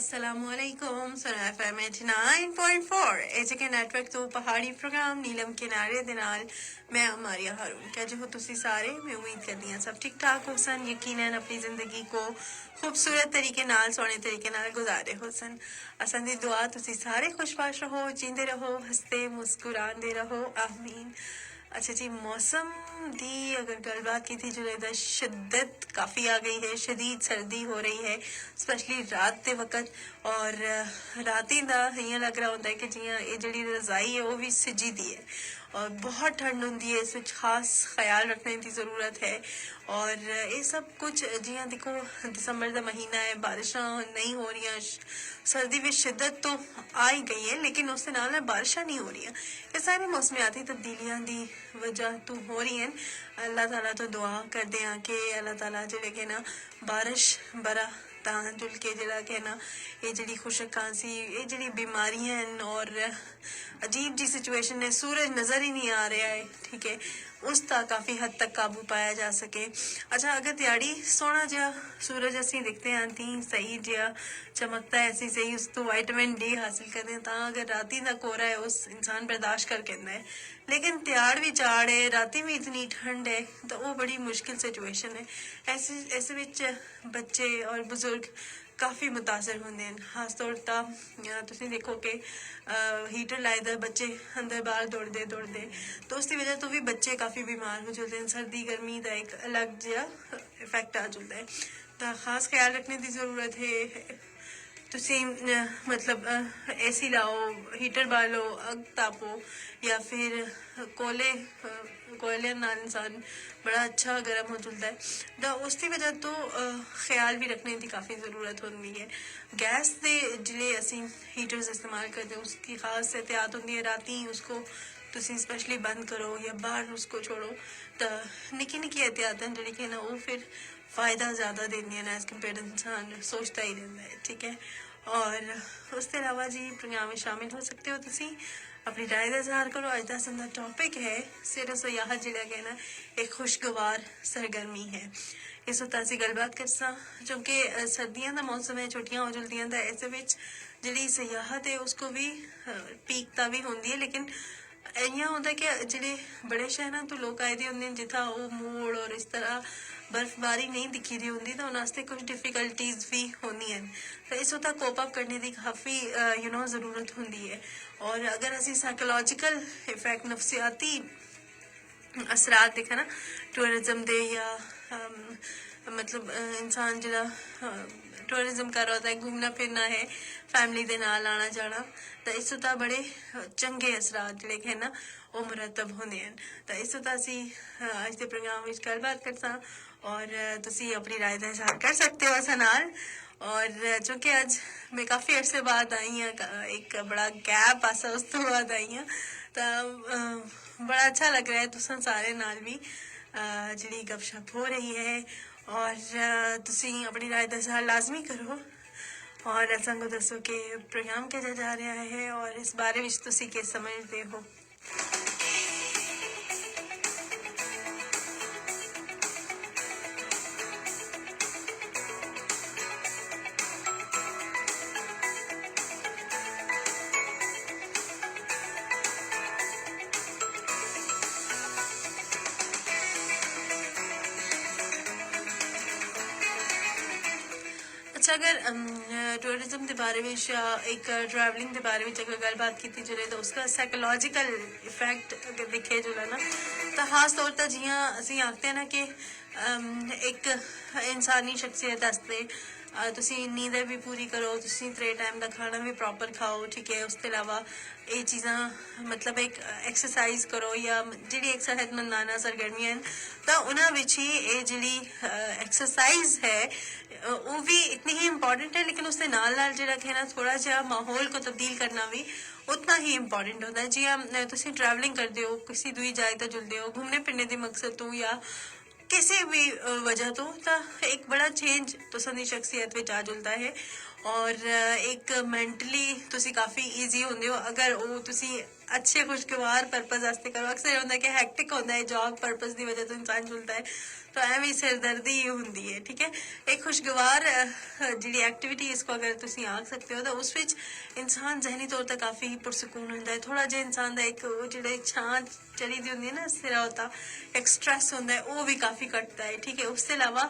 असलामुअलैकुम सुना FM 89.4 AJK network तो पहाड़ी प्रोग्राम नीलम किनारे दे नाल मैं मारिया हारून क्या जो हो तुसी सारे मैं उम्मीद करती हूँ सब ठीक ठाक हो सन यकीनन अपनी जिंदगी को खूबसूरत तरीके नाल सोहने तरीके नाल गुजारे हो सन असन दी दुआ तुसी सारे खुशबाश रहो जींदे रहो हंसते मुस्कुराते रहो आमीन। अच्छा जी, मौसम की अगर गलबात की थी जुले शिद्दत काफ़ी आ गई है, शदीद सर्दी हो रही है स्पैशली रात के वक्त। और राती दा इं लग रहा होता है कि जियां ये जी रजाई है वो भी सिजी दी है और बहुत ठंड होंगी है, इस खास ख्याल रखने की ज़रूरत है। और ये सब कुछ जियां देखो दिसंबर का महीना है, बारिशा नहीं हो रही, सर्दी में शिद्दत तो आ ही गई है लेकिन उसके नाल बारिशा नहीं हो रही। ये सारी मौसमियाती तब्दीलियां की वजह तो हो रही हैं। अल्लाह ताला तो दुआ करते हैं कि अल्लाह ताला जेह्ड़े के ना बारिश बरा तां जुल के जेह्ड़ा के ना ये जी खुशक खांसी ये जी बीमारियां हैं और अजीब जी सिचुएशन है, सूरज नज़र ही नहीं आ रहा है, ठीक है, उसका काफ़ी हद तक काबू पाया जा सके। अच्छा, अगर त्याड़ी सोहना जहा सूरज असी दिखते हैं ती सही जहा चमकता है, ऐसी सही उस तो वाइटामिन डी हासिल करते हैं, अगर राती का कोहरा है उस इंसान बर्दाश्त कर कहना है, लेकिन त्याड़ भी चाड़ है, राती भी इतनी ठंड है तो वो बड़ी मुश्किल सिचुएशन है। ऐसे विच बच्चे और बुजुर्ग काफ़ी मुतासर होंगे हैं, खास तौर पर तुम देखो कि हीटर लाए दा बच्चे अंदर बाहर दौड़ते तो उसकी वजह तो भी बच्चे काफ़ी बीमार हो जाते हैं। सर्दी गर्मी का एक अलग जहा इफेक्ट आ जाता है, तो खास ख्याल रखने की ज़रूरत है। तुसी मतलब एसी लाओ, हीटर बालो, अग तापो या फिर कोयले नाल इंसान बड़ा अच्छा गर्म हो चलता है, तो उसकी वजह तो ख्याल भी रखने की काफ़ी ज़रूरत होती है। गैस के जिले असी हीटर्स इस्तेमाल करते हैं उसकी खास एहतियात होती है, राती उसको तुसी स्पेशली बंद करो या बाहर उसको छोड़ो, तो निकी निकी एहतियात जी कि ना वो फिर फ़ायदा ज़्यादा देंगे ना एज़ कम्पेयर इंसान सोचता ही रहता है, ठीक है। और उसके अलावा जी प्रोग्राम में शामिल हो सकते हो, तुसी अपनी राय का इजहार करो। अज का संदा टॉपिक है सिर सयाहत जिहड़ा कि ना एक खुशगवार सरगर्मी है। इस उत्ते असीं गलबात करसां क्योंकि सर्दियों का मौसम है, छुट्टियां हो चलदियां, तो ऐसे विच जिहड़ी सयाहत है उसको भी पीकता भी होंदी है, लेकिन इं होता है कि जिहड़े बड़े शहरों तो लोग आए दे होंदे जिथा वो मोड़ और इस तरह बर्फबारी नहीं दिखी दी होंगी, तो उन्होंने कुछ डिफिकल्टीज भी होनी हैं, तो इस वक्त कोप अप करने की काफ़ी ज़रूरत होंगी है। और अगर असी साइकोलॉजिकल इफेक्ट नफसियाती असरात देखा ना टूरिज्म दे या मतलब इंसान जरा टूरिज्म कर रहा होता है, घूमना फिरना है, फैमिली के नाल आना जाना, तो इस वक्त बड़े चंगे असरात जोड़े है ना वो मुरतब होंगे हैं। तो इस वक्त असी अज के प्रोग्राम में गलबात करसा और तुसी अपनी राय का इजहार कर सकते हो अस नाल। और चूँकि अज मैं काफ़ी अरसे बाद आई हाँ, एक बड़ा गैप आसा उस तो बाद आई हाँ, तो बड़ा अच्छा लग रहा है तुसा सारे नाल भी जी गपशप हो रही है। और तुसी अपनी राय का इजहार लाजमी करो और असा को दसो कि प्रोग्राम किया जा रहा है और इस बारे में तुसी के समझते हो। अच्छा, अगर टूरिज्म के बारे में या एक ट्रैवलिंग के बारे में अगर गलबात की जाए तो उसका साइकोलॉजिकल इफेक्ट अगर दिखे जो ना, तो खास तौर पर जियां असी आखते हैं ना कि एक इंसानी शख्सियत आस्ते तुसी नींद भी पूरी करो, तुसी 3 टाइम का खाना भी प्रॉपर खाओ, ठीक है। उसके अलावा ये चीज़ा मतलब एक एक्सरसाइज करो या जी एक सेहतमंदाना सरगर्मियां हैं, तो उन्होंने ही ये जी एक्सरसाइज है वो भी इतनी ही इम्पोर्टेंट है, लेकिन उसके नाल नाल जिहड़ा है ना थोड़ा जहा माहौल को तब्दील करना भी उतना ही इम्पोर्टेंट होता है। जी तुसी ट्रैवलिंग करते हो, किसी दूई जाए तो जुलते हो, घूमने फिरने के मकसद तो या किसी भी वजह तो एक बड़ा चेंज तुसां शख्सियत में आ जुलता है और एक मेंटली तुसी काफ़ी ईजी होंगे हो अगर वो तुसी अच्छे खुशगवार पर्पज वास्ते करो। अक्सर होंदा कि हैक्टिक होंदा है जॉब पर्पज की वजह तो इंसान झुलता है, तो ਐਵੇਂ सिरदर्दी ही होंदी है। ठीक है, एक खुशगवार जी एक्टिविटी इसको अगर तुम आख सकते हो तो उस विच इंसान जहनी तौर पर काफ़ी पुरसकून होंदा है। थोड़ा जिहा इंसान का एक जो छां चढ़ी दी होंदी है ना सिरा होता, एक स्ट्रैस होंदा है, वो भी काफ़ी घटता है। ठीक है, उसके अलावा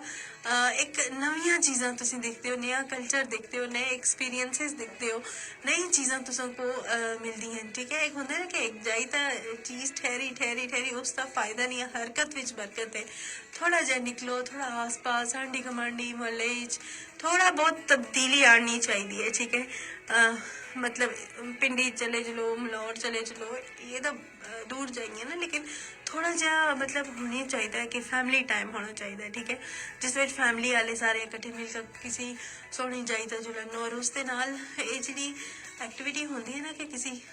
एक नवियां चीज़ां तुम देखते हो, नया कल्चर देखते हो, नए एक्सपीरियंसिस देखते हो, नई चीज़ां तुमको मिलती हैं। ठीक है, एक होंदा ना कि एक जाई तो चीज़ ठहरी ठहरी ठहरी उसका फायदा नहीं है, हरकत विच बरकत है। थोड़ा जहा निकलो, थोड़ा आस पास आंडी गमांडी मोहल्ले थोड़ा बहुत तब्दीली आनी चाहिए है। ठीक है, मतलब पिंडी चले चलो, मलौर चले चलो, ये तो दूर जाएंगे ना, लेकिन थोड़ा जहा मतलब होनी चाहिए कि फैमिली टाइम होना चाहिए। ठीक है, जिस ਵਿੱਚ फैमिली वाले सारे इकट्ठे मिलकर किसी सोहनी जाई दा जुलन, और उसके नाल ये जी एक्टिविटी होंदी है ना कि किसी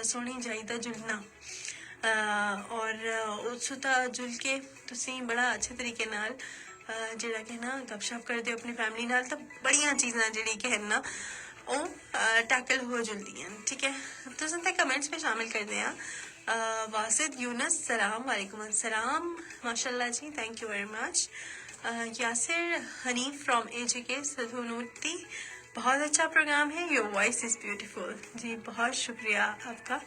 सोहनी जाई दा जुलना, और उत्सुता जुल के तुसी बड़ा अच्छे तरीके नाल ਜਿਹੜਾ कि ना गपशप करते हो अपनी फैमिली नाल, तो बड़िया चीज़ां ਜਿਹੜੀ कि है ना वो टैकल हो जुलदियां। ठीक है, तुम तो कमेंट्स में शामिल करते हैं। वासिद यूनस सलाम वालेकुम अस्सलाम, माशाल्लाह जी, thank you very much. Yasir Hanif from AGK Sudhnoti, बहुत अच्छा प्रोग्राम है, योर वॉइस इज़ ब्यूटीफुल। जी बहुत शुक्रिया आपका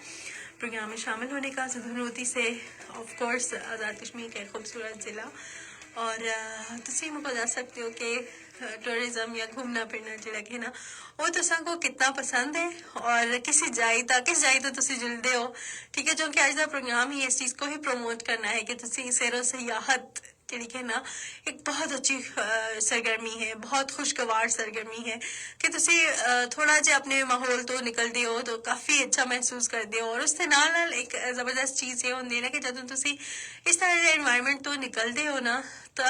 प्रोग्राम में शामिल होने का। सधुनूती से ऑफ कोर्स आज़ाद कश्मीर का एक खूबसूरत ज़िला, और तुम मुझे दस सकते हो कि टूरिज्म या घूमना फिरना जोड़ा कि ना वो तुसां कितना पसंद है, और किस जाई तो तुसी जुलते हो। ठीक है, जो कि अज का प्रोग्राम ही इस चीज़ को ही प्रमोट करना है कि तुसी सैरो सयाहत जी कि ना एक बहुत अच्छी सरगर्मी है, बहुत खुशगवार सरगर्मी है कि तुसी थोड़ा जिहा अपने माहौल तो निकलते हो तो काफ़ी अच्छा महसूस करते हो, और उसके नाल नाल एक ज़बरदस्त चीज़ ये होंदी है ना कि जब तुसी इस तरह के एनवायरनमेंट तो निकलते हो ना, तो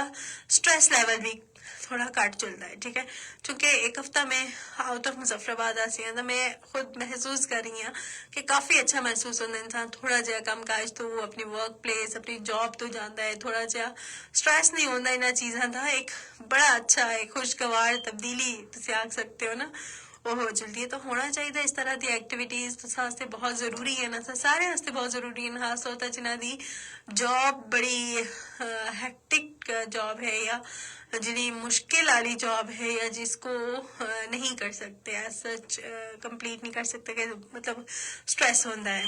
स्ट्रेस लेवल भी थोड़ा घट चलता है। ठीक है, क्योंकि एक हफ्ता में आउट ऑफ मुजफ्फराबाद आसी हैं तो मैं खुद महसूस कर रही हूँ कि काफ़ी अच्छा महसूस होता है। इंसान थोड़ा जहा कम काज तो अपनी वर्क प्लेस अपनी जॉब तो जाता है, थोड़ा जहा स्ट्रेस नहीं होता इन्होंने चीज़ों का, एक बड़ा अच्छा एक खुशगवार तब्दीली तुम आख सकते हो ना वो हो जल्दी है। तो होना चाहिए इस तरह की एक्टिविटीज़ तुसां बहुत ज़रूरी है ना, सारे वास्ते बहुत ज़रूरी है। खास तौर पर जिन्हों की जॉब बड़ी हैक्टिक जॉब है, या जी मुश्किल वाली जॉब है, या जिसको नहीं कर सकते एज सच कंप्लीट नहीं कर सकते, कि मतलब स्ट्रेस होता है।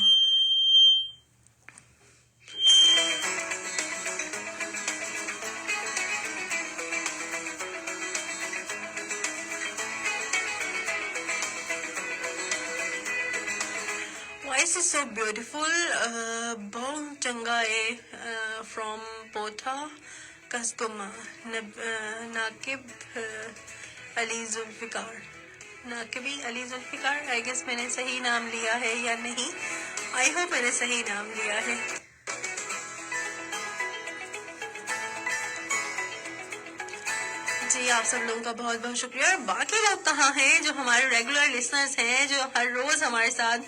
Voice is so beautiful. बहुत चंगा है from पोथा कस्तुमा नाकिब अली जुल्फिकार, नाकिबी अली जुल्फिकार, आई गेस मैंने सही नाम लिया है या नहीं, आई होप मैंने सही नाम लिया है। जी आप सब लोगों का बहुत बहुत शुक्रिया। और बाकी लोग कहाँ हैं जो हमारे रेगुलर लिसनर्स हैं, जो हर रोज हमारे साथ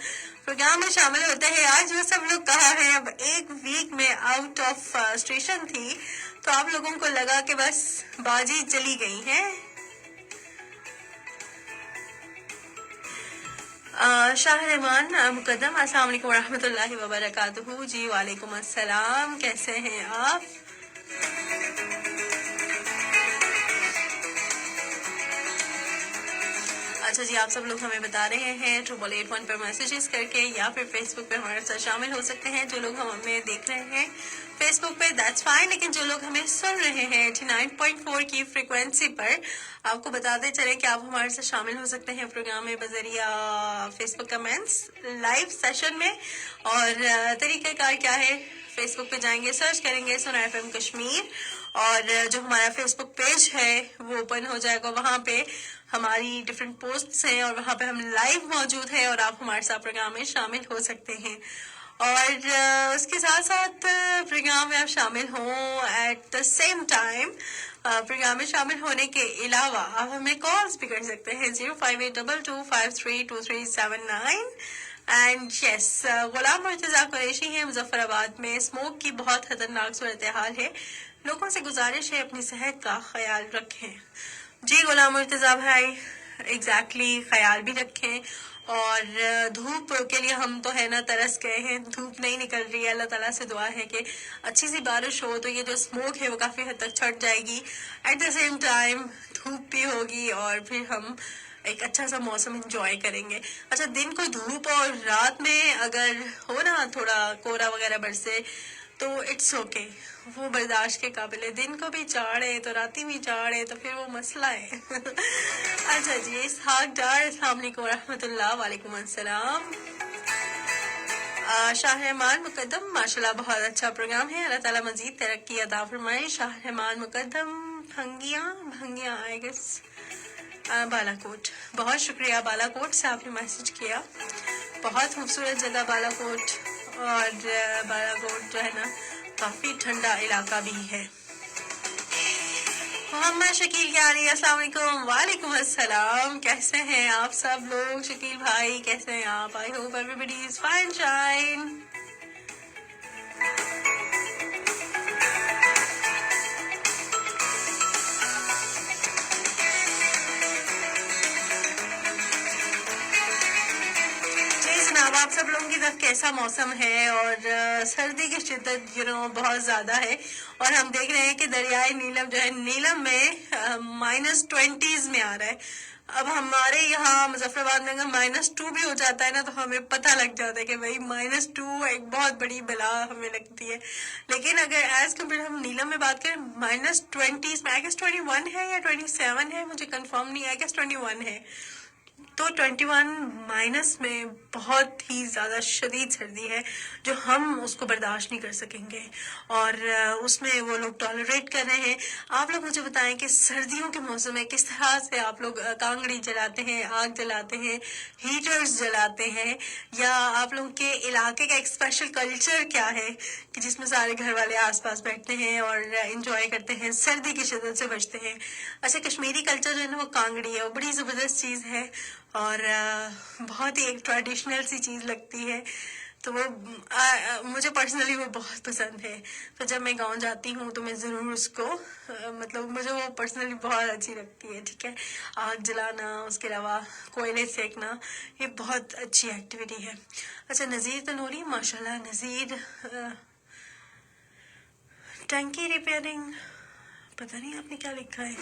प्रोग्राम में शामिल होते हैं, आज वो सब लोग कहाँ हैं? अब एक वीक में आउट ऑफ स्टेशन थी तो आप लोगों को लगा कि बस बाजी चली गई है। शाह रहमान मुकद्दम, अस्सलाम वालेकुम रहमतुल्लाहि व बरकातुहू। जी वालेकुम अस्सलाम, कैसे हैं आप? अच्छा जी, आप सब लोग हमें बता रहे हैं 8881 पर मैसेजेस करके, या फिर फेसबुक पे हमारे साथ शामिल हो सकते हैं। जो लोग हमें देख रहे हैं फेसबुक पे दैट्स फाइन, लेकिन जो लोग हमें सुन रहे हैं 89.4 की फ्रिक्वेंसी पर, आपको बताते चले कि आप हमारे साथ शामिल हो सकते हैं प्रोग्राम में बजरिया फेसबुक कमेंट्स लाइव सेशन में। और तरीक़ाकार क्या है, फेसबुक पे जाएंगे, सर्च करेंगे सुना FM कश्मीर, और जो हमारा फेसबुक पेज है वो ओपन हो जाएगा। वहाँ पे हमारी डिफरेंट पोस्ट्स हैं और वहाँ पे हम लाइव मौजूद हैं, और आप हमारे साथ प्रोग्राम में शामिल हो सकते हैं। और उसके साथ साथ प्रोग्राम में आप शामिल हों at the same time, programme में शामिल होने के अलावा आप हमें कॉल्स भी कर सकते हैं 0582253239। एंड यस, गुलाम मुर्तजा कुरैशी है मुजफ्फराबाद में। स्मोक की बहुत खतरनाक सूरत हाल है, लोगों से गुजारिश है अपनी सेहत का ख्याल रखें। जी गुलाम मुर्तजा भाई, एग्जैक्टली ख्याल भी रखें। और धूप के लिए हम तो है ना तरस गए हैं, धूप नहीं निकल रही है। अल्लाह ताला से दुआ है कि अच्छी सी बारिश हो तो ये जो स्मोक है वो काफ़ी हद तक छट जाएगी। एट द सेम टाइम धूप भी होगी और फिर हम एक अच्छा सा मौसम एंजॉय करेंगे। अच्छा, दिन को धूप और रात में अगर हो ना थोड़ा कोहरा वगैरह बरसे तो इट्स ओके, वो बर्दाश्त के काबिल है। दिन को भी चाड़ है तो राती भी चाड़ है तो फिर वो मसला है। अच्छा जी, इसहाक डार, अस्सलाम वालेकुम रहमतुल्लाह। वालेकुम अस्सलाम। शाहरमान मुकद्दम, माशाल्लाह बहुत अच्छा प्रोग्राम है, अल्लाह ताला मजीद तरक्की अता फरमाए। शाहरमान मुकद्दम भंगिया भंगिया आई गेस बालाकोट, बहुत शुक्रिया बालाकोट से आपने मैसेज किया। बहुत खूबसूरत जगह बालाकोट। और बालाकोट जो है ना काफी ठंडा इलाका भी है। मोहम्मद शकील क्यारी, अस्सलाम वालेकुम। वालेकुम अस्सलाम, कैसे हैं आप सब लोग? शकील भाई कैसे हैं आप? I hope everybody is fine shine. आप सब लोगों की तरफ कैसा मौसम है? और सर्दी की शिद्दत बहुत ज्यादा है और हम देख रहे हैं कि दरियाए नीलम जो है, नीलम में -20s में आ रहा है। अब हमारे यहाँ मुजफ्फराबाद में अगर -2 भी हो जाता है ना तो हमें पता लग जाता है कि भाई -2 एक बहुत बड़ी बला हमें लगती है। लेकिन अगर एज कम्पेयर हम नीलम में बात करें -20s में, आई गेस 21 है या 27 है, मुझे कंफर्म नहीं, आई गेस 21 है। तो 21 माइनस में बहुत ही ज्यादा शदीद सर्दी है जो हम उसको बर्दाश्त नहीं कर सकेंगे और उसमें वो लोग टॉलरेट कर रहे हैं। आप लोग मुझे बताएं कि सर्दियों के मौसम में किस तरह से आप लोग कांगड़ी जलाते हैं, आग जलाते हैं, हीटर्स जलाते हैं, या आप लोगों के इलाके का एक स्पेशल कल्चर क्या है कि जिसमें सारे घर वाले आसपास बैठते हैं और इंजॉय करते हैं, सर्दी की शिद्दत से बचते हैं। अच्छा, कश्मीरी कल्चर जो है ना वो कांगड़ी है, वो बड़ी जबरदस्त चीज है और बहुत ही एक ट्रेडिशनल सी चीज लगती है। तो वो मुझे पर्सनली वो बहुत पसंद है। तो जब मैं गांव जाती हूँ तो मैं जरूर उसको मतलब मुझे वो पर्सनली बहुत अच्छी लगती है। ठीक है, आग जलाना, उसके अलावा कोयले सेकना, ये बहुत अच्छी एक्टिविटी है। अच्छा, नज़ीर तनूरी, माशाल्लाह नज़ीर, टंकी रिपेयरिंग, पता नहीं आपने क्या लिखा है।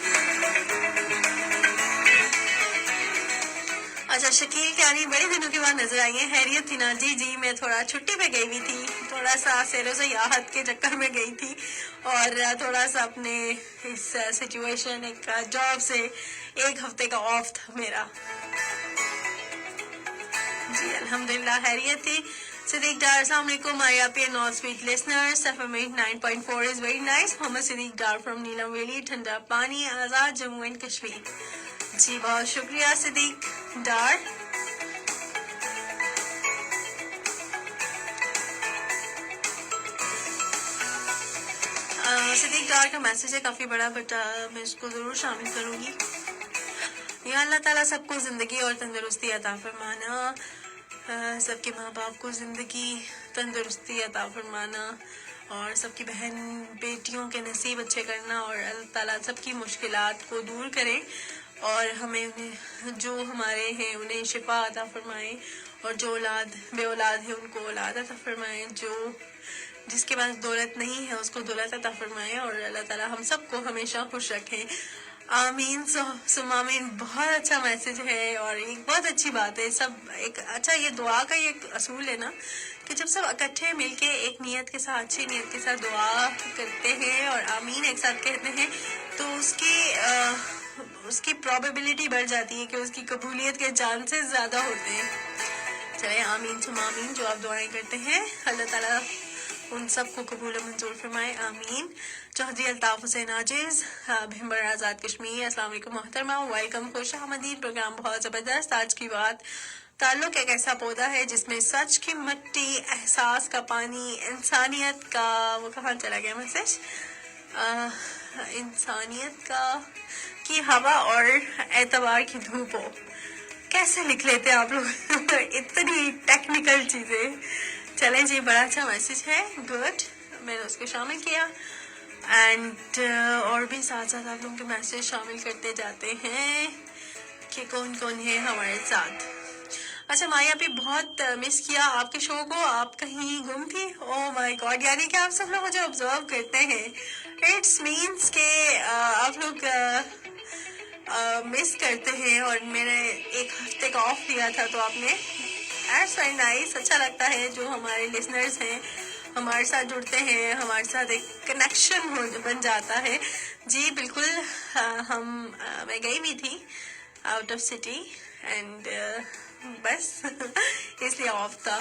अच्छा, शकील क्यारी, बड़े दिनों के बाद नजर आई है, हैरियत थी ना? जी जी, मैं थोड़ा छुट्टी पे गई हुई थी, थोड़ा सा सैरो सयाहत के चक्कर में गई थी और थोड़ा सा अपने इस सिचुएशन एक जॉब से 1 हफ्ते का ऑफ था मेरा। जी अल्हम्दुलिल्लाह हैरियत थी। Siddiq Dar, Assalamualaikum, my happy and all sweet listeners. FM 9.4 is very nice. Mohammed Siddiq Dar from Neelam Valley, ठंडा पानी, आजाद, जम्मू एंड कश्मीर। जी बहुत शुक्रिया सिद्दीक डार। सिद्दीक डार का मैसेज है काफी बड़ा, बट मैं इसको जरूर शामिल करूंगी। या अल्लाह ताला सबको जिंदगी और तंदुरुस्ती अता फरमाना, सबके माँ बाप को जिंदगी तंदुरुस्ती अता फरमाना और सबकी बहन बेटियों के नसीब अच्छे करना और अल्लाह ताला सबकी मुश्किलात को दूर करे और हमें जो हमारे हैं उन्हें शिफा अता फरमाए और जो औलाद बे औलाद है उनको औलाद अता फरमाए, जो जिसके पास दौलत नहीं है उसको दौलत अता फरमाए और अल्लाह ताला हम सबको हमेशा खुश रखें। आमीन सुमामीन। बहुत अच्छा मैसेज है और एक बहुत अच्छी बात है। सब एक अच्छा, ये दुआ का ये असूल है ना कि जब सब इकट्ठे मिलके एक नियत के साथ, अच्छी नियत के साथ दुआ करते हैं और आमीन एक साथ कहते हैं तो उसकी प्रोबेबिलिटी बढ़ जाती है कि उसकी कबूलियत के चांसेस ज्यादा होते हैं। चले आमीन सुमामीन। जो आप दुआएं करते हैं अल्लाह ताला उन सबको कबूल मंजूर फरमाए, आमीन। चौधरी अल्ताफ हुसैन आजिज, भिम्बर आजाद कश्मीर, अस्सलाम वालेकुम मोहतरमा, वेलकम, खुश आमदीद। प्रोग्राम बहुत जबरदस्त। आज की बात ताल्लुक एक ऐसा पौधा है जिसमें सच की मिट्टी, एहसास का पानी, इंसानियत का, वो कहाँ चला गया मैसेज, इंसानियत का की हवा और एतबार की धूप हो। कैसे लिख लेते हैं आप लोग इतनी टेक्निकल चीजें। चलें जी, बड़ा अच्छा मैसेज है, गुड, मैंने उसको शामिल किया एंड और भी साथ साथ आप लोगों के मैसेज शामिल करते जाते हैं। कि कौन कौन है हमारे साथ। अच्छा माया भी बहुत मिस किया आपके शो को, आप कहीं गुम थी। ओह माय गॉड, यानी कि आप सब लोग मुझे ऑब्जर्व करते हैं। इट्स मीन्स के आप लोग मिस करते हैं, और मैंने एक हफ्ते का ऑफ लिया था तो आपने एट्स वेरी नाइस। अच्छा लगता है जो हमारे लिसनर्स हैं हमारे साथ जुड़ते हैं, हमारे साथ एक कनेक्शन हो बन जाता है। जी बिल्कुल। मैं गई भी थी आउट ऑफ सिटी एंड बस इसलिए ऑफ था।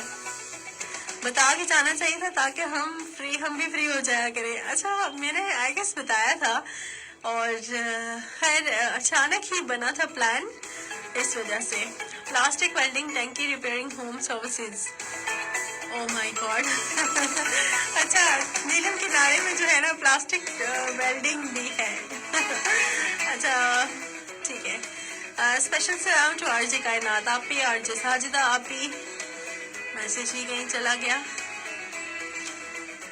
बता के जाना चाहिए था ताकि हम भी फ्री हो जाया करें। अच्छा मैंने आई गेस बताया था, और खैर अचानक ही बना था प्लान, इस वजह से। प्लास्टिक वेल्डिंग, टैंकी repairing, home services. Oh my God. अच्छा नीलम किनारे में जो है ना प्लास्टिक वेल्डिंग भी है। अच्छा ठीक है। स्पेशल सलाम टू आरजे कायनात, आप भी आरजे साजिदा, आप भी। मैसेज ही कहीं चला गया।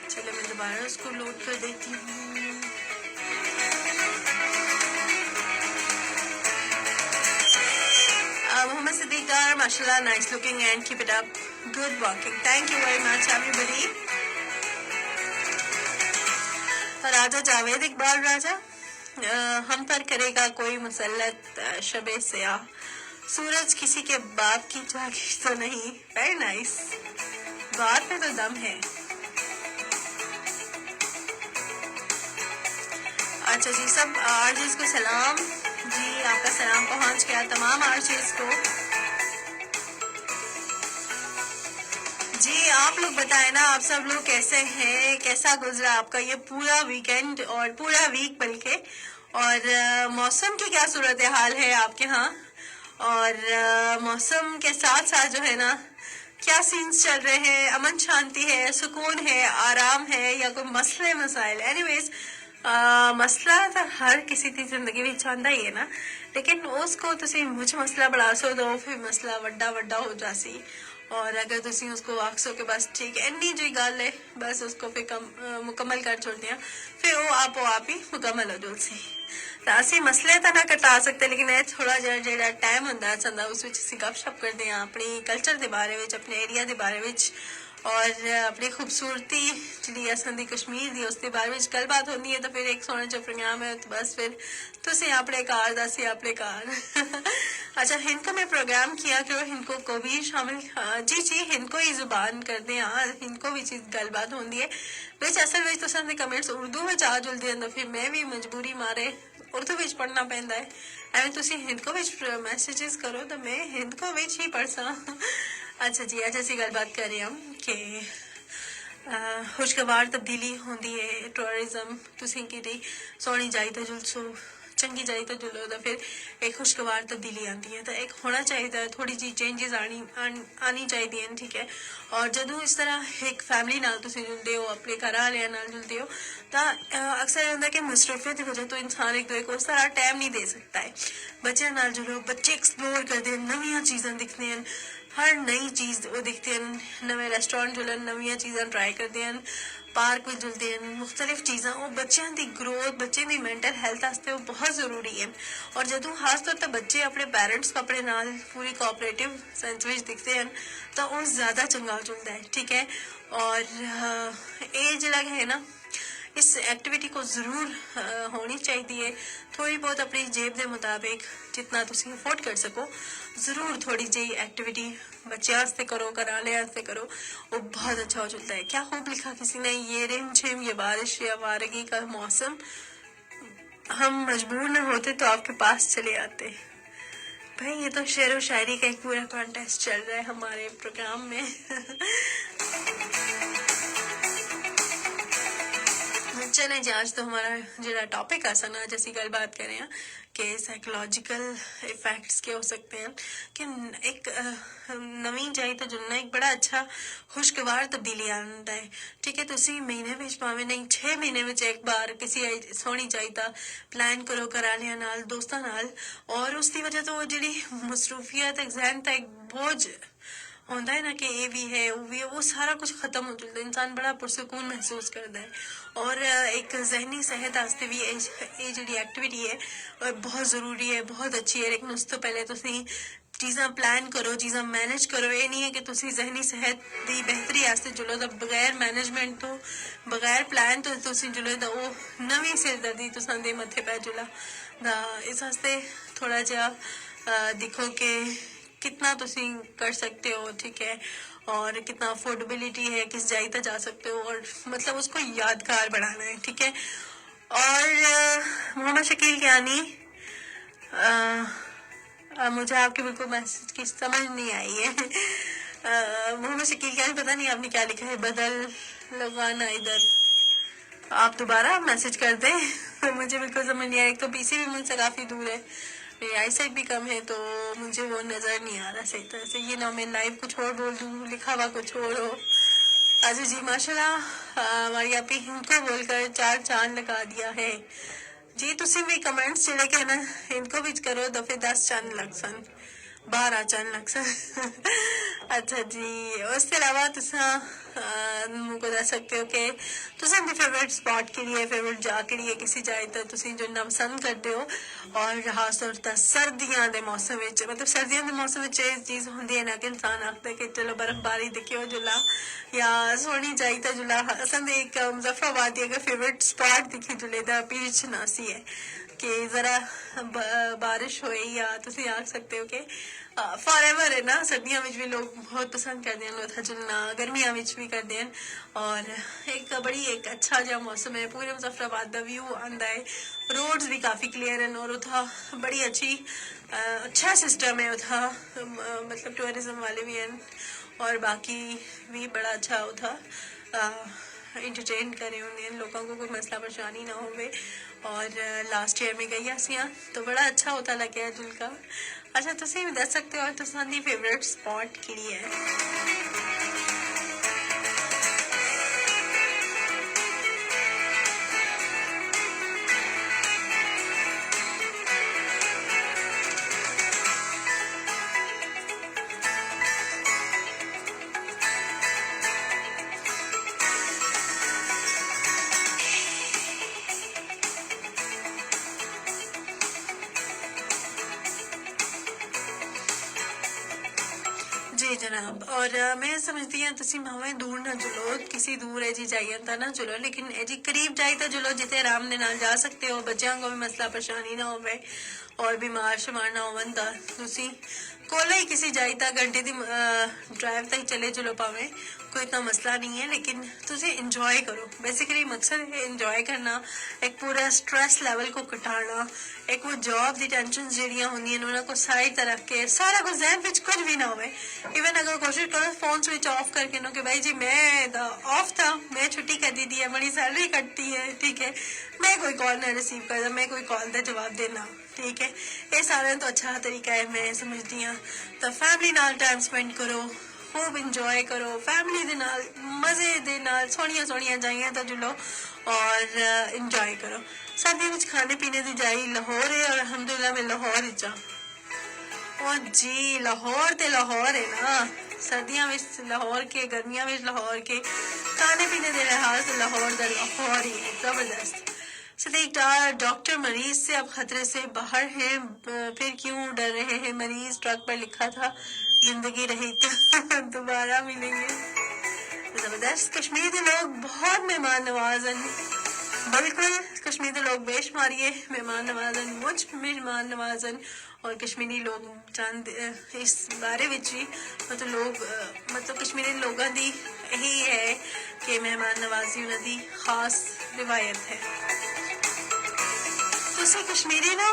चलो मैं दोबारा उसको लोड कर देती हूँ। मोहम्मद सिद्दीकार, माशाल्लाह, nice looking and keep it up, good walking, thank you very much everybody. Raja Javed Iqbal Raja, हम पर करेगा कोई मुसल्लत शबे सियाह, सूरज किसी के बाप की जागीर तो नहीं। वेरी नाइस, बात में तो दम है। अच्छा जी, सब आरजेस को सलाम जी, आपका सलाम पहुंच गया तमाम आरजेस को। जी आप लोग बताएं ना, आप सब लोग कैसे हैं, कैसा गुजरा आपका ये पूरा वीकेंड और पूरा वीक बल्कि, और मौसम की क्या सूरत हाल है आपके यहाँ, और मौसम के साथ साथ जो है ना क्या सीन्स चल रहे हैं, अमन शांति है, सुकून है, आराम है, या कोई मसले मसाइल। एनीवेज मसला तो हर किसी की जिंदगी में चाहता ही है ना, लेकिन उसको तुसी मुझ मसला बढ़ा सो तो फिर मसला वड्डा वड्डा हो जासी, और अगर तुसी उसको आखसो के बस ठीक है इन्नी जी गल है, बस उसको फिर मुकम्मल कर छोड़ते हैं, फिर वो आप ही मुकम्मल हो जुलसी। तो असं मसले तो ना कटा सकते, लेकिन ये थोड़ा जहा जो टाइम होंगे चंदा उस गपशप करते हैं अपनी कल्चर के बारे में, अपने एरिया के बारे में, और अपनी खूबसूरती जी असं कश्मीर की उसके बारे में गलबात होती है। तो फिर एक सोने जो प्रोग्राम है तो बस फिर तुसी अपने कार दसी अपने कार। अच्छा हिंदको में प्रोग्राम किया करो, हिंदको को भी शामिल। जी जी हिंदको ही जुबान करते हैं, हाँ हिंदको भी चीज गलबात होती है बिच। असल में तुम कमेंट्स उर्दू में आ जुलते हैं तो फिर मैं भी मजबूरी मारे उर्दू विच पढ़ना पैंदा है। एवं तुसी हिंदको विच मैसेजेस करो तो मैं हिंदको विच ही पढ़ सा। अच्छा जी, आज असी गलबात कर रहे हम कि खुशगवार तब्दीली होंदी है, टूरिज्म तुसी कि सोहनी जाई तो जुलसो, चंगी जाई तो जुलो, तो फिर एक खुशगवार तब्दीली आती है, तो एक होना चाहिए, थोड़ी जी चेंजेस आनी चाहिए, ठीक है। और जदों इस तरह एक फैमिली नाल तुसी जुलते हो, अपने घर वाले नाल जुलते हो, तो अक्सर होता है कि मसरूफियत की वजह तो इंसान एक दूसरे को उस तरह टाइम नहीं दे सकता है। बच्चों नाल जुलो, बच्चे एक्सप्लोर करते हैं, नवी चीज़ा दिखते हैं, हर नई चीज़ वो दिखते हैं, नवे रेस्टोरेंट जुलन, नवी चीज़ा ट्राई करते हैं, पार्क में जुलते हैं, मुख्तलिफ चीज़ा। वो बच्चों की ग्रोथ, बच्चे की मैंटल हेल्थ वास्ते वो बहुत जरूरी है। और जदों खास तौर पर बच्चे अपने पेरेंट्स को अपने नाल पूरी कोऑपरेटिव सेंस में दिखते हैं तो वो ज्यादा चंगा जुलता है, ठीक है। और ये जरा है ना, इस एक्टिविटी को जरूर होनी चाहिए। थोड़ी बहुत अपनी जेब के मुताबिक जितना तुम अफोर्ड कर सको, जरूर थोड़ी जी एक्टिविटी बच्चे वास्ते करो, घराले वास्ते करो, वो बहुत अच्छा हो जाता है। क्या खूब लिखा किसी ने, ये रिमझिम, ये बारिश, ये आवारगी का मौसम, हम मजबूर न होते तो आपके पास चले आते। भाई ये तो शेर व शायरी का एक पूरा कॉन्टेस्ट चल रहा है हमारे प्रोग्राम में। चले जी, आज तो हमारा जो टॉपिक है ना, जैसी गल बात कर रहे हैं कि साइकोलॉजिकल इफेक्ट्स के हो सकते हैं कि एक नवी जाए तो जुलना एक बड़ा अच्छा खुशगवार तब्दीली आता है, ठीक है। तुसी महीने में भावे नहीं 6 महीने में एक बार किसी सोहनी चाहिए प्लान करो घरालियां नाल, दोस्तां नाल, और उसकी वजह तो जी मसरूफियत जहन तक एक बोझ होता है ना कि ये भी है वो भी है, वो सारा कुछ खत्म हो जाता है, इंसान बड़ा पुरसकून महसूस करता है। और एक जहनी सेहत वास्ते भी ये जी एक्टिविटी है बहुत जरूरी है, बहुत अच्छी है। लेकिन उस तो पहले तुसी चीज़ां प्लान करो, चीज़ां मैनेज करो। ये नहीं है कि तुसी जहनी सेहत की बेहतरी वास्ते जुलो तो बगैर मैनेजमेंट तो बगैर प्लान तो तुसी जुलो तो वो नवी सिरदर्दी तुसां दे मत्थे पै जुला इस वास्ते थोड़ा जिहा देखो कि कितना तुसी कर सकते हो, ठीक है, और कितना अफोर्डेबिलिटी है, किस जाई तक जा सकते हो, और मतलब उसको यादगार बनाना है, ठीक है। और मोहम्मद शकील कियानी, मुझे आपकी बिल्कुल मैसेज की समझ नहीं आई है। मोहम्मद शकील कियानी, पता नहीं आपने क्या लिखा है, बदल लगाना इधर, आप दोबारा मैसेज कर दें। मुझे बिल्कुल समझ नहीं आया, एक तो पीसी भी मुझसे काफ़ी दूर है, मेरी आई साइट भी कम है, तो मुझे वो नज़र नहीं आ रहा सही तरह से। ये ना मैं लाइव कुछ और बोल दूँ, लिखा हुआ कुछ और हो। अच्छा जी, माशाल्लाह हमारी आप ही इनको बोलकर 4 चांद लगा दिया है जी। तुसी भी कमेंट्स चले के ना इनको भी करो तो फिर 10 चांद लग सन, 12 चांद लग सन। अच्छा जी, उसके अलावा तुसा मुझको दस सकते हो कि तुसा अपने फेवरेट स्पॉट के लिए, फेवरेट जा के लिए किसी जाए तो तुसी जो ना पसंद करते हो। और खास तौर पर सर्दियां दे मौसम विच, मतलब सर्दियों के मौसम विच ये चीज होंदी है ना कि इंसान आखदा है कि चलो बर्फबारी दिखियो जुला या सोनी जाई तो जुला। असन एक मुजफ्फराबाद की अगर फेवरेट स्पॉट दिखी जुले दा पीर छनासी है कि जरा बारिश होए, या तुसी आख सकते हो कि फॉर एवर है ना, सर्दियों में भी लोग बहुत पसंद करते हैं लोथा चलना, गर्मियों में भी करते हैं। और एक बड़ी एक अच्छा जो मौसम है, पूरे मुजफ्फराबाद का व्यू आंदा है, रोड्स भी काफ़ी क्लियर हैं, और उथा बड़ी अच्छी अच्छा सिस्टम है उथा, मतलब टूरिज्म वाले भी हैं और बाकी भी बड़ा अच्छा उथा इंटरटेन करे होंगे लोगों को, कोई मसला परेशानी ना होवे। और लास्ट ईयर में गई असियां तो बड़ा अच्छा होता लगे जुल का। अच्छा, तुसी भी दस सकते हो और तुसां फेवरेट स्पॉट के लिए है। जी जनाब, और मैं समझती हूँ तुसी भावें दूर ना जुलो, किसी दूर है जी जाइए तो ना जुलो, लेकिन जी करीब जाए तो जुलो जिते आराम दे नाल जा सकते हो, बच्चों को भी मसला परेशानी ना होवे और बीमार शमार ना होवन ता तुसी कोला ही किसी जाई ता घंटे दी ड्राइव तक चले जुलो पावे, कोई इतना मसला नहीं है। लेकिन तुसी इंजॉय करो, बेसिकली मकसद है इंजॉय करना, एक पूरा स्ट्रेस लेवल को घटाना, एक वो जॉब दी टेंशन जड़ियां होंगी उन्होंने को साइड तरफ के सारा कुछ जहन विच कुछ भी ना होवे। इवन अगर कोशिश करो फोन स्विच ऑफ करके नो कि भाई जी मैं ऑफ था, मैं छुट्टी कर दी थी है, बड़ी सैलरी कटती है, ठीक है, मैं कोई कॉल ना रिसीव करता, मैं कोई कॉल का जवाब देना, ठीक है, ये सारा तो अच्छा तरीका है मैं समझती हूँ। तो फैमिली नाल टाइम स्पेंड करो, खूब इंजॉय करो फैमिली दे नाल, मजे दे नाल, सोहनिया सोहनिया जाइयां तो जुलो और इंजॉय करो। सर्दियों में खाने पीने की जाई लाहौर है और अल्हम्दुलिल्लाह मैं लाहौर ही जा। ओ जी, लाहौर ते लाहौर है ना, सर्दियों में लाहौर के, गर्मियों में लाहौर के, खाने पीने के लिहाज से लाहौर का लाहौर ही है, जबरदस्त। सदीक डार, डॉक्टर मरीज से अब खतरे से बाहर हैं, फिर क्यों डर रहे हैं मरीज, ट्रक पर लिखा था जिंदगी रही तो दोबारा मिलेंगे। जबरदस्त। कश्मीर के लोग बहुत मेहमान नवाजन, बिल्कुल कश्मीर के लोग बेशुमारी है मेहमान नवाजन, मुझ मेहमान नवाजन, और कश्मीरी लोग चंद इस बारे विच भी मतलब लोग मतलब कश्मीरी लोगों की यही है कि मेहमान नवाजी उन्होंने खास रिवायत है। तुसी कश्मीरी ना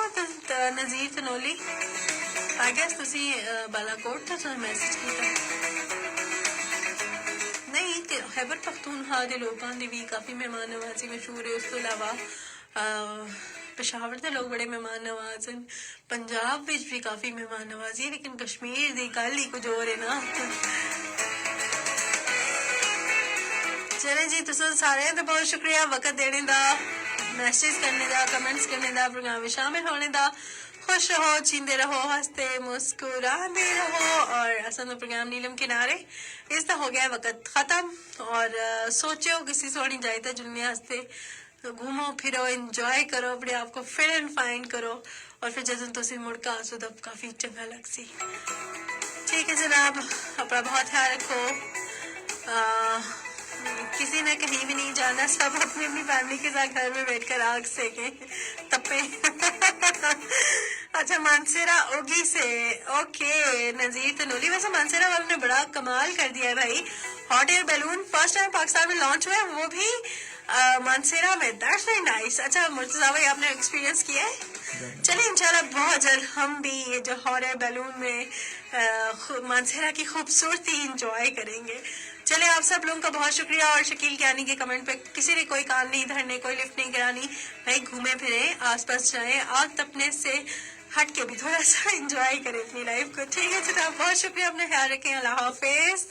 नज़ीर तनोली, आई गेस तुसी बालाकोट तो मैसेज किया नहीं कि खैबर पख्तूनख्वा के लोगों की भी काफ़ी मेहमान नवाजी मशहूर है। उस तो अलावा पेशावर के लोग बड़े मेहमान नवाज हैं, पंजाब विच भी काफ़ी मेहमान नवाजी है, लेकिन कश्मीर की गल ही कुछ और है ना। चले जी, तुम सारे तो बहुत शुक्रिया वक्त देने का, मैसेज करने का, कमेंट्स करने का, प्रोग्राम में शामिल होने का। खुश रहो, जींदे रहो, हंसते मुस्कुराते रहो। और असल प्रोग्राम नीलम किनारे इसका हो गया वक्त खत्म। और सोचो किसी सोनी जाए जुलने हंसते घूमो फिरो, इंजॉय करो, अपने आप को फिट एंड फाइन करो। और फिर जदों तुसी मुड़ के आसो तब काफी चंगा लग सी। ठीक है जनाब, अपना बहुत ख्याल रखो। किसी ने कहीं भी नहीं जाना, सब अपनी अपनी फैमिली के साथ घर में बैठकर आग सेके तपे। अच्छा, मानसेरा ओगी से ओके नजीर तनोली। वैसे मानसेरा वालों ने बड़ा कमाल कर दिया है भाई। Hot air balloon first time Pakistan में लॉन्च हुआ है, वो भी मानसेरा में। That's very nice. अच्छा मुर्तजा भाई, आपने एक्सपीरियंस किया है? चलिए इंशाल्लाह बहुत जल्द हम भी ये जो हॉट एयर बैलून में मानसेरा की खूबसूरती इंजॉय करेंगे। चले, आप सब लोगों का बहुत शुक्रिया। और शकील ज्ञानी के कमेंट पे, किसी ने कोई काम नहीं धरने, कोई लिफ्ट नहीं करानी भाई, घूमे फिरे, आसपास जाए, आग तपने से हट के भी थोड़ा सा एंजॉय करें अपनी लाइफ को। ठीक है जनाब, बहुत शुक्रिया, अपना ख्याल रखें, अल्लाह हाफिज।